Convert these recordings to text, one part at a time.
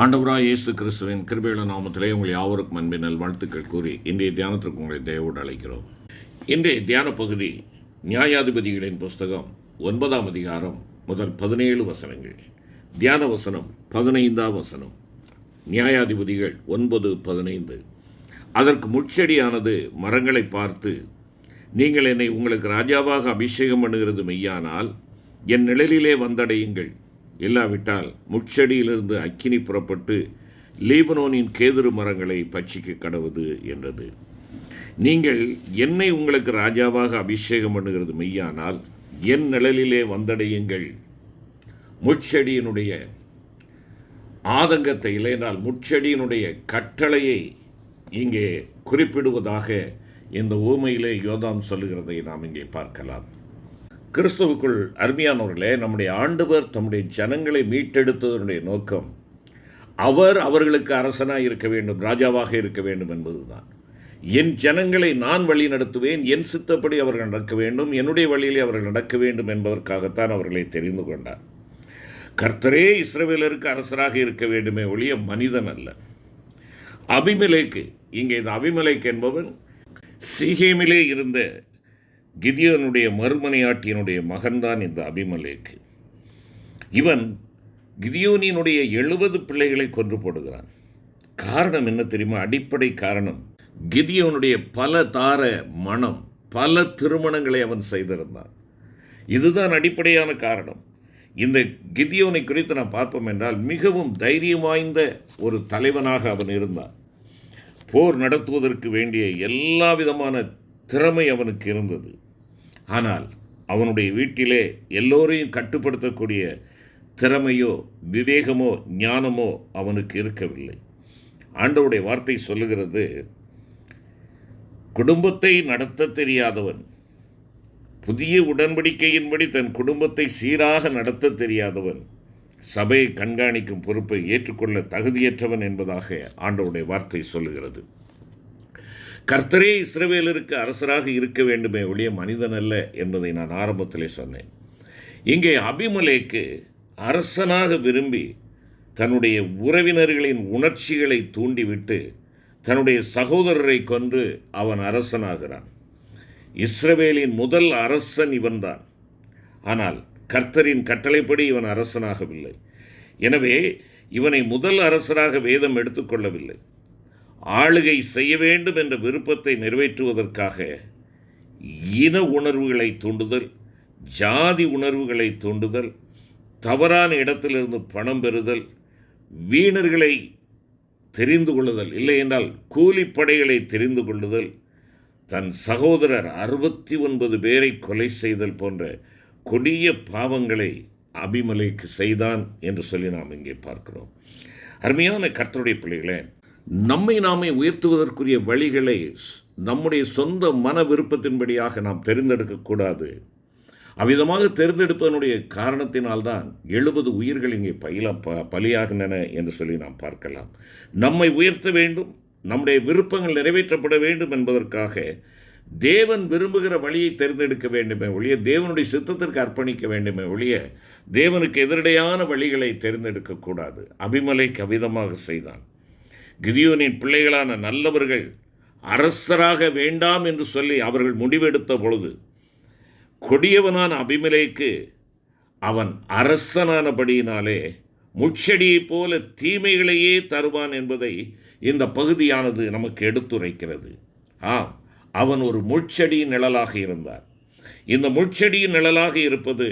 ஆண்டவராய் இயேசு கிறிஸ்துவின் கிருபையுள்ள நாமத்திலே உங்கள் யாவருக்கும் அன்பின் வாழ்த்துக்கள் கூறி இன்றைய தியானத்திற்கு உங்களை தயவோடு அழைக்கிறோம். இன்றைய தியான பகுதி நியாயாதிபதிகளின் புஸ்தகம் 9ஆம் அதிகாரம் முதல் 17 வசனங்கள். தியான வசனம் 15ஆம் வசனம். நியாயாதிபதிகள் 9:15. அதற்கு முட்செடியானது மரங்களை பார்த்து, நீங்கள் என்னை உங்களுக்கு ராஜாவாக அபிஷேகம் பண்ணுகிறது மெய்யானால் என் நிழலிலே வந்தடையுங்கள், இல்லாவிட்டால் முட்செடியிலிருந்து அக்கினி புறப்பட்டு லீபனோனின் கேதுரு மரங்களை பட்சிக்க கடவுது என்றது. நீங்கள் என்னை உங்களுக்கு ராஜாவாக அபிஷேகம் பண்ணுகிறது மெய்யானால் என் நிழலிலே வந்தடையுங்கள். முட்செடியினுடைய ஆதங்கத்தை, இல்லைனால் முட்செடியினுடைய கட்டளையை இங்கே குறிப்பிடுவதாக இந்த ஊமையிலே யோதாம் சொல்லுகிறதை நாம் இங்கே பார்க்கலாம். கிறிஸ்துவுக்குள் அருமையானவர்களே, நம்முடைய ஆண்டவர் தம்முடைய ஜனங்களை மீட்டெடுத்ததனுடைய நோக்கம் அவர்களுக்கு அரசனாக இருக்க வேண்டும், ராஜாவாக இருக்க வேண்டும் என்பதுதான். என் ஜனங்களை நான் வழி நடத்துவேன், என் சித்தப்படி அவர்கள் நடக்க வேண்டும், என்னுடைய வழியிலே அவர்கள் நடக்க வேண்டும் என்பதற்காகத்தான் அவர்களை தெரிந்து கொண்டார். கர்த்தரே இஸ்ரவேலருக்கு அரசராக இருக்க வேண்டுமே ஒழிய மனிதன் அல்ல. அபிமெலேக்கு, இங்கே இந்த அபிமெலேக்கு என்பவன் சீகேமிலே இருந்த கிதியோனுடைய மறுமனையாட்டியனுடைய மகன்தான் இந்த அபிமெலேக்கு. இவன் கிதியோனினுடைய 70 பிள்ளைகளை கொன்று போடுகிறான். காரணம் என்ன தெரியுமா? அடிப்படை காரணம், கிதியோனுடைய பல தார மனம், பல திருமணங்களை அவன் செய்திருந்தான். இதுதான் அடிப்படையான காரணம். இந்த கிதியோனை குறித்து நாம் பார்ப்போம் என்றால், மிகவும் தைரியம் வாய்ந்த ஒரு தலைவனாக அவன் இருந்தான். போர் நடத்துவதற்கு வேண்டிய எல்லா விதமான திறமை அவனுக்கு இருந்தது. ஆனால் அவனுடைய வீட்டிலே எல்லோரையும் கட்டுப்படுத்தக்கூடிய திறமையோ விவேகமோ ஞானமோ அவனுக்கு இருக்கவில்லை. ஆண்டவருடைய வார்த்தை சொல்லுகிறது, குடும்பத்தை நடத்த தெரியாதவன், புதிய உடன்படிக்கையின்படி தன் குடும்பத்தை சீராக நடத்த தெரியாதவன் சபையை கண்காணிக்கும் பொறுப்பை ஏற்றுக்கொள்ள தகுதியற்றவன் என்பதாக ஆண்டவருடைய வார்த்தை சொல்லுகிறது. கர்த்தரே இஸ்ரவேலருக்கு அரசராக இருக்க வேண்டுமே ஒழிய மனிதன் அல்ல என்பதை நான் ஆரம்பத்திலே சொன்னேன். இங்கே அபிமெலேக்கு அரசனாக விரும்பி தன்னுடைய உறவினர்களின் உணர்ச்சிகளை தூண்டிவிட்டு தன்னுடைய சகோதரரை கொன்று அவன் அரசனாகிறான். இஸ்ரவேலின் முதல் அரசன் இவன்தான். ஆனால் கர்த்தரின் கட்டளைப்படி இவன் அரசனாகவில்லை. எனவே இவனை முதல் அரசராக வேதம் எடுத்துக்கொள்ளவில்லை. ஆளுகை செய்ய வேண்டும் என்ற விருப்பத்தை நிறைவேற்றுவதற்காக இன உணர்வுகளை தூண்டுதல், ஜாதி உணர்வுகளை தூண்டுதல், தவறான இடத்திலிருந்து பணம் பெறுதல், வீணர்களை தெரிந்து கொள்ளுதல், இல்லை என்றால் கூலிப்படைகளை தெரிந்து கொள்ளுதல், தன் சகோதரர் 69 பேரை கொலை செய்தல் போன்ற கொடிய பாவங்களை அபிமெலேக்கு செய்தான் என்று சொல்லி நாம் இங்கே பார்க்கிறோம். அருமையான கர்த்தருடைய பிள்ளைகளே, நம்மை நாமே உயர்த்துவதற்குரிய வழிகளை நம்முடைய சொந்த மன விருப்பத்தின்படியாக நாம் தேர்ந்தெடுக்கக்கூடாது. அவ்விதமாக தேர்ந்தெடுப்பதனுடைய காரணத்தினால்தான் 70 உயிர்கள் இங்கே பலியாகின்றன என்று சொல்லி நாம் பார்க்கலாம். நம்மை உயர்த்த வேண்டும், நம்முடைய விருப்பங்கள் நிறைவேற்றப்பட வேண்டும் என்பதற்காக தேவன் விரும்புகிற வழியை தேர்ந்தெடுக்க வேண்டுமே ஒழிய, தேவனுடைய சித்தத்திற்கு அர்ப்பணிக்க வேண்டுமே ஒழிய, தேவனுக்கு எதிரடையான வழிகளை தேர்ந்தெடுக்கக்கூடாது. அபிமெலேக்கு அவ்விதமாக செய்தான். கிதியோனின் பிள்ளைகளான நல்லவர்கள் அரசராக வேண்டாம் என்று சொல்லி அவர்கள் முடிவெடுத்த பொழுது, கொடியவனான அபிமெலேக்கு அவன் அரசனானபடியினாலே முட்செடியைப் போல தீமைகளையே தருவான் என்பதை இந்த பகுதியானது நமக்கு எடுத்துரைக்கிறது. அவன் ஒரு முட்செடியின் நிழலாக இருந்தான். இந்த முட்செடியின் நிழலாக இருப்பது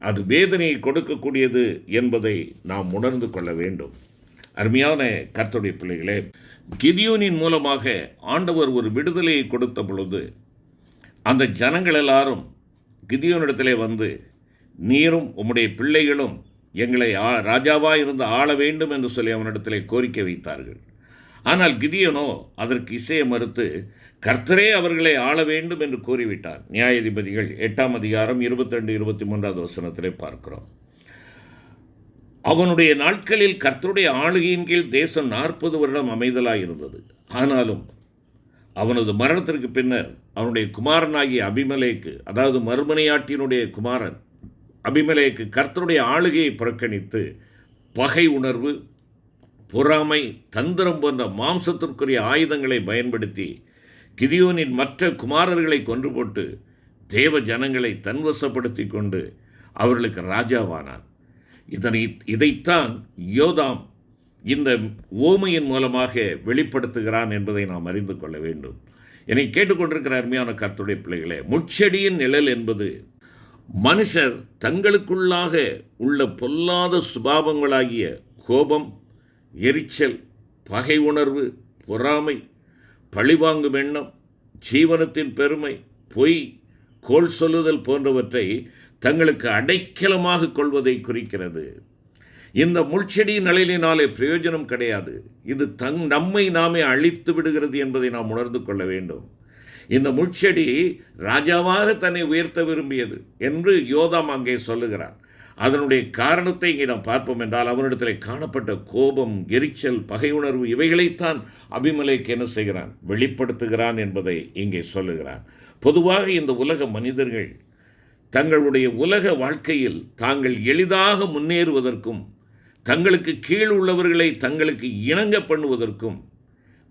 அது வேதனையை கொடுக்கக்கூடியது என்பதை நாம் உணர்ந்து கொள்ள வேண்டும். அருமையான கர்த்தருடைய பிள்ளைகளே, கிதியோனின் மூலமாக ஆண்டவர் ஒரு விடுதலையை கொடுத்த பொழுது அந்த ஜனங்கள் எல்லாரும் கிதியோனிடத்திலே வந்து, நீரும் உம்முடைய பிள்ளைகளும் எங்களை ராஜாவாக இருந்து ஆள வேண்டும் என்று சொல்லி அவனிடத்திலே கோரிக்கை வைத்தார்கள். ஆனால் கிதியோனோ அதற்கு இசைய மறுத்து கர்த்தரே அவர்களை ஆள வேண்டும் என்று கூறிவிட்டார். நியாயாதிபதிகள் 8ஆம் அதிகாரம் 22-23 வசனத்திலே பார்க்கிறோம். அவனுடைய நாட்களில் கர்த்தருடைய ஆளுகையின் கீழ் தேசம் 40 வருடம் அமைதலாக இருந்தது. ஆனாலும் அவனது மரணத்திற்கு பின்னர் அவனுடைய குமாரனாகிய அபிமெலேக்கு, அதாவது மறுமனையாட்டியினுடைய குமாரன் அபிமெலேக்கு, கர்த்தருடைய ஆளுகையை புறக்கணித்து பகை உணர்வு, பொறாமை, தந்திரம் போன்ற மாம்சத்திற்குரிய ஆயுதங்களை பயன்படுத்தி கிதியோனின் மற்ற குமாரர்களை கொன்று போட்டு தேவ ஜனங்களை தன்வசப்படுத்தி கொண்டு அவர்களுக்கு ராஜாவானான். இதைத்தான் யோதாம் இந்த ஓமையின் மூலமாக வெளிப்படுத்துகிறான் என்பதை நாம் அறிந்து கொள்ள வேண்டும். என்னை கேட்டுக்கொண்டிருக்கிற அருமையான கர்த்தருடைய பிள்ளைகளே, முட்செடியின் நிழல் என்பது மனுஷர் தங்களுக்குள்ளாக உள்ள பொல்லாத சுபாவங்களாகிய கோபம், எரிச்சல், பகை உணர்வு, பொறாமை, பழிவாங்கும் எண்ணம், ஜீவனத்தின் பெருமை, பொய், கோள் சொல்லுதல் போன்றவற்றை தங்களுக்கு அடைக்கலமாக கொள்வதை குறிக்கிறது. இந்த முள்செடியின் நிழலினாலே பிரயோஜனம் கிடையாது. இது நம்மை நாமே அழித்து விடுகிறது என்பதை நாம் உணர்ந்து கொள்ள வேண்டும். இந்த முள்செடி ராஜாவாக தன்னை உயர்த்த விரும்பியது என்று யோதாம் அங்கே சொல்லுகிறான். அதனுடைய காரணத்தை இங்கே நாம் பார்ப்போம் என்றால், அவனிடத்தில் காணப்பட்ட கோபம், எரிச்சல், பகை உணர்வு இவைகளைத்தான் அபிமெலேக்கு என்ன செய்கிறான், வெளிப்படுத்துகிறான் என்பதை இங்கே சொல்லுகிறான். பொதுவாக இந்த உலக மனிதர்கள் தங்களுடைய உலக வாழ்க்கையில் தாங்கள் எளிதாக முன்னேறுவதற்கும், தங்களுக்கு கீழ் உள்ளவர்களை தங்களுக்கு இணங்க பண்ணுவதற்கும்,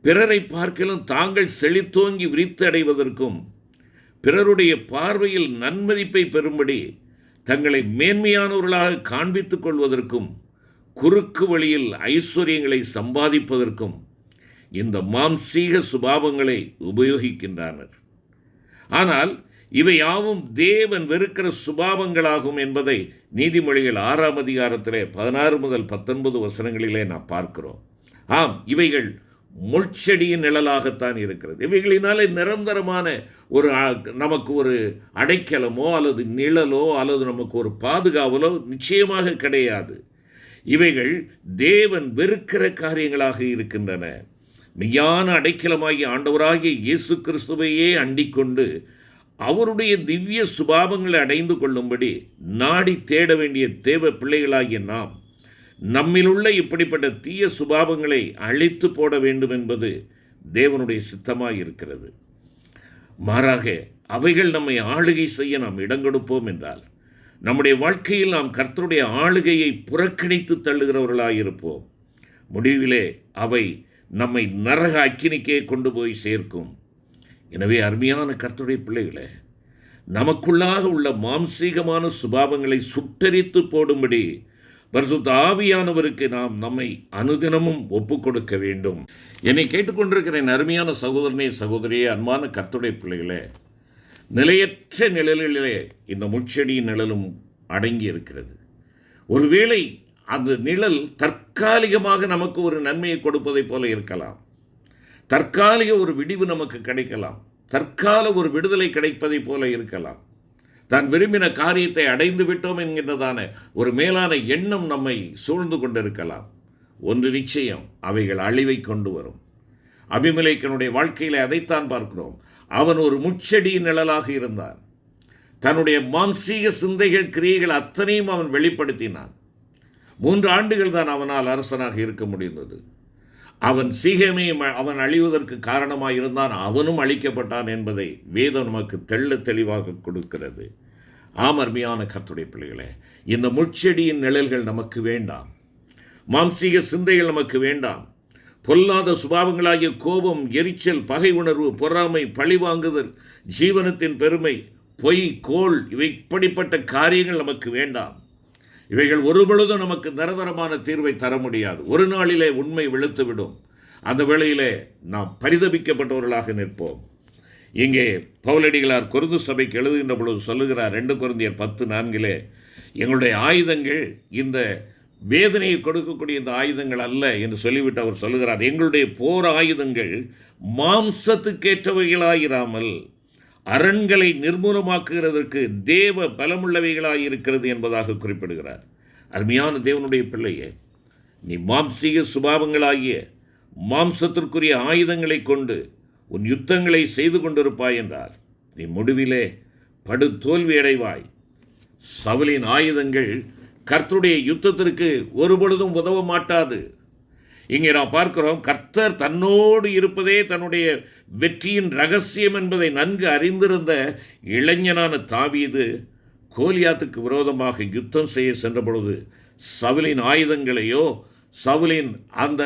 பிறரை பார்க்கலும் தாங்கள் செழித்தோங்கி விரித்து அடைவதற்கும், பிறருடைய பார்வையில் நன்மதிப்பை பெறும்படி தங்களை மேன்மையானவர்களாக காண்பித்துக் கொள்வதற்கும், குறுக்கு வழியில் ஐஸ்வர்யங்களை சம்பாதிப்பதற்கும் இந்த மாம்சீக சுபாவங்களை உபயோகிக்கின்றனர். ஆனால் இவை யாவும் தேவன் வெறுக்கிற சுபாவங்களாகும் என்பதை நீதிமொழிகள் 6ஆம் அதிகாரத்திலே 16 முதல் 19 வசனங்களிலே நாம் பார்க்கிறோம். ஆம், இவைகள் முள்செடியின் நிழலாகத்தான் இருக்கிறது. இவைகளினாலே நிரந்தரமான நமக்கு ஒரு அடைக்கலமோ அல்லது நிழலோ அல்லது நமக்கு ஒரு பாதுகாவலோ நிச்சயமாக கிடையாது. இவைகள் தேவன் வெறுக்கிற காரியங்களாக இருக்கின்றன. மெய்யான அடைக்கலமாகிய ஆண்டவராகிய இயேசு கிறிஸ்துவையே அண்டிக்கொண்டு அவருடைய திவ்ய சுபாவங்களை அடைந்து கொள்ளும்படி நாடி தேட வேண்டிய தேவ பிள்ளைகளாகிய நாம் நம்மிலுள்ள இப்படிப்பட்ட தீய சுபாவங்களை அழித்து போட வேண்டும் என்பது தேவனுடைய சித்தமாக இருக்கிறது. மாறாக அவைகள் நம்மை ஆளுகை செய்ய நாம் இடம் கொடுப்போம் என்றால் நம்முடைய வாழ்க்கையில் நாம் கர்த்தருடைய ஆளுகையை புறக்கணித்து தள்ளுகிறவர்களாயிருப்போம். முடிவிலே அவை நம்மை நரக அக்கினிக்கே கொண்டு போய் சேர்க்கும். எனவே அருமையான கர்த்தருடைய பிள்ளைகளே, நமக்குள்ளாக உள்ள மாம்சீகமான சுபாவங்களை சுட்டரித்து போடும்படி பரிசுத்த ஆவியானவருக்கு நாம் நம்மை அனுதினமும் ஒப்பு கொடுக்க வேண்டும். என்னை கேட்டுக்கொண்டிருக்கிற என் அருமையான சகோதரனே, சகோதரியே, அன்பான கர்த்தருடைய பிள்ளைகளே, நிலையற்ற நிழலிலே இந்த முட்செடியின் நிழலும் அடங்கி இருக்கிறது. ஒருவேளை அந்த நிழல் தற்காலிகமாக நமக்கு ஒரு நன்மையை கொடுப்பதைப் போல இருக்கலாம். தற்காலிக ஒரு விடிவு நமக்கு கிடைக்கலாம். தற்கால ஒரு விடுதலை கிடைப்பதைப் போல இருக்கலாம். தான் விரும்பின காரியத்தை அடைந்து விட்டோம் என்கின்றதான ஒரு மேலான எண்ணம் நம்மை சூழ்ந்து கொண்டிருக்கலாம். ஒன்று நிச்சயம், அவைகள் அழிவை கொண்டு வரும். அபிமெலேக்கனுடைய வாழ்க்கையில் அதைத்தான் பார்க்கிறோம். அவன் ஒரு முட்செடியின் நிழலாக இருந்தான். தன்னுடைய மாம்சீக சிந்தைகள், கிரியைகள் அத்தனையும் அவன் வெளிப்படுத்தினான். 3 ஆண்டுகள் தான் அவனால் அரசனாக இருக்க முடிந்தது. அவன் சீகமே அவன் அழிவதற்கு காரணமாக இருந்தான். அவனும் அழிக்கப்பட்டான் என்பதை வேதம் நமக்கு தெள்ள தெளிவாக கொடுக்கிறது. அருமையான கர்த்தருடைய பிள்ளைகளே, இந்த முட்செடியின் நிழல்கள் நமக்கு வேண்டாம். மாம்சீக சிந்தைகள் நமக்கு வேண்டாம். பொல்லாத சுபாவங்களாகிய கோபம், எரிச்சல், பகை உணர்வு, பொறாமை, பழிவாங்குதல், ஜீவனத்தின் பெருமை, பொய், கோள் இப்படிப்பட்ட காரியங்கள் நமக்கு வேண்டாம். இவைகள் ஒருபொழுதும் நமக்கு நிரந்தரமான தீர்வை தர முடியாது. ஒரு நாளிலே உண்மை வெளுத்துவிடும். அந்த வேளையிலே நாம் பரிதபிக்கப்பட்டவர்களாக நிற்போம். இங்கே பவுலடிகளார் கொரிந்து சபைக்கு எழுதுகின்ற பொழுது சொல்லுகிறார், 2 கொரிந்தியர் 10:4, எங்களுடைய ஆயுதங்கள் இந்த வேதனையை கொடுக்கக்கூடிய இந்த ஆயுதங்கள் அல்ல என்று சொல்லிவிட்டு அவர் சொல்லுகிறார், எங்களுடைய போர் ஆயுதங்கள் மாம்சத்துக்கேற்றவைகளாயிராமல் அரண்களை நிர்மூலமாக்குகிறதற்கு தேவ பலமுள்ளவைகளாயிருக்கிறது என்பதாக குறிப்பிடுகிறார். அருமையான தேவனுடைய பிள்ளையே, நீ மாம்சீக சுபாவங்களாகிய மாம்சத்திற்குரிய ஆயுதங்களை கொண்டு உன் யுத்தங்களை செய்து கொண்டிருப்பாய் என்றால் நீ முடிவிலே படு தோல்வி அடைவாய். சவுலின் ஆயுதங்கள் கர்த்தருடைய யுத்தத்திற்கு ஒருபொழுதும் உதவ மாட்டாது. இங்கே நாம் பார்க்கிறோம், கர்த்தர் தன்னோடு இருப்பதே தன்னுடைய வெற்றியின் ரகசியம் என்பதை நன்கு அறிந்திருந்த இளைஞனான தாவீது கோலியாத்துக்கு விரோதமாக யுத்தம் செய்ய சென்ற பொழுது சவுலின் ஆயுதங்களையோ சவுலின் அந்த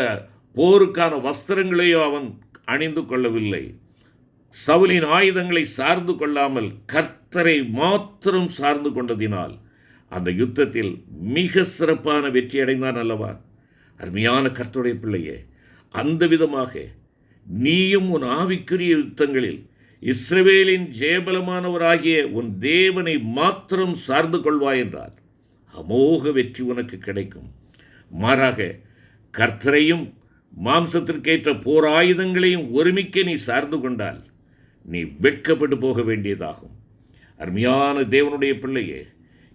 போருக்கான வஸ்திரங்களையோ அவன் அணிந்து கொள்ளவில்லை. சவுலின் ஆயுதங்களை சார்ந்து கொள்ளாமல் கர்த்தரை மாத்திரம் சார்ந்து கொண்டதினால் அந்த யுத்தத்தில் மிக சிறப்பான வெற்றி அடைந்தான் அல்லவா? அருமையான கர்த்தருடைய பிள்ளையே, அந்த விதமாக நீயும் உன் ஆவிக்குரிய யுத்தங்களில் இஸ்ரவேலின் ஜெயபலமானவராகிய உன் தேவனை மாத்திரம் சார்ந்து கொள்வாய் என்றால் அமோக வெற்றி உனக்கு கிடைக்கும். மாறாக கர்த்தரையும் மாம்சத்திற்கேற்ற போர் ஆயுதங்களையும் ஒருமிக்க நீ சார்ந்து கொண்டால் நீ வெட்கப்பட்டு போக வேண்டியதாகும். அருமையான தேவனுடைய பிள்ளையே,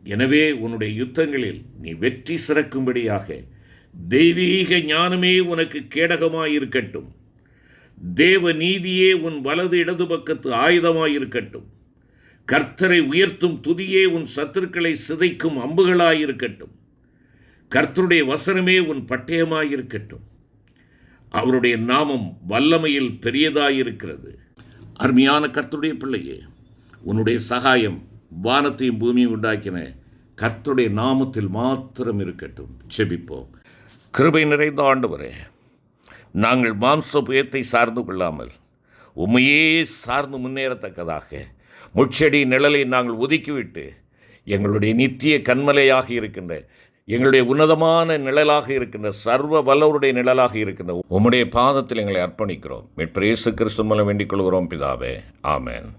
எனவே உன்னுடைய யுத்தங்களில் நீ வெற்றி சிறக்கும்படியாக தெய்வீக ஞானமே உனக்கு கேடகமாயிருக்கட்டும். தேவ நீதியே உன் வலது இடது பக்கத்து ஆயுதமாயிருக்கட்டும். கர்த்தரை உயர்த்தும் துதியே உன் சத்துருக்களை சிதைக்கும் அம்புகளாயிருக்கட்டும். கர்த்தருடைய வசனமே உன் பட்டயமாயிருக்கட்டும். அவருடைய நாமம் வல்லமையில் பெரியதாயிருக்கிறது. அருமையான கர்த்தருடைய பிள்ளையே, உன்னுடைய சகாயம் வானத்தையும் பூமியும் உண்டாக்கின கர்த்தருடைய நாமத்தில் மாத்திரம் இருக்கட்டும். செபிப்போம். கிருபை நிறைந்த ஆண்டவரே, நாங்கள் மாம்ச புயத்தை சார்ந்து கொள்ளாமல் உம்மையே சார்ந்து முன்னேறத்தக்கதாக முட்செடி நிழலை நாங்கள் ஒதுக்கிவிட்டு எங்களுடைய நித்திய கண்மலையாக இருக்கின்ற, எங்களுடைய உன்னதமான நிழலாக இருக்கின்ற, சர்வ வல்லவருடைய நிழலாக இருக்கின்ற உம்முடைய பாதத்தில் எங்களை அர்ப்பணிக்கிறோம். மீட்பர் இயேசு கிறிஸ்து மூலம் வேண்டிக் கொள்கிறோம் பிதாவே. ஆமென்.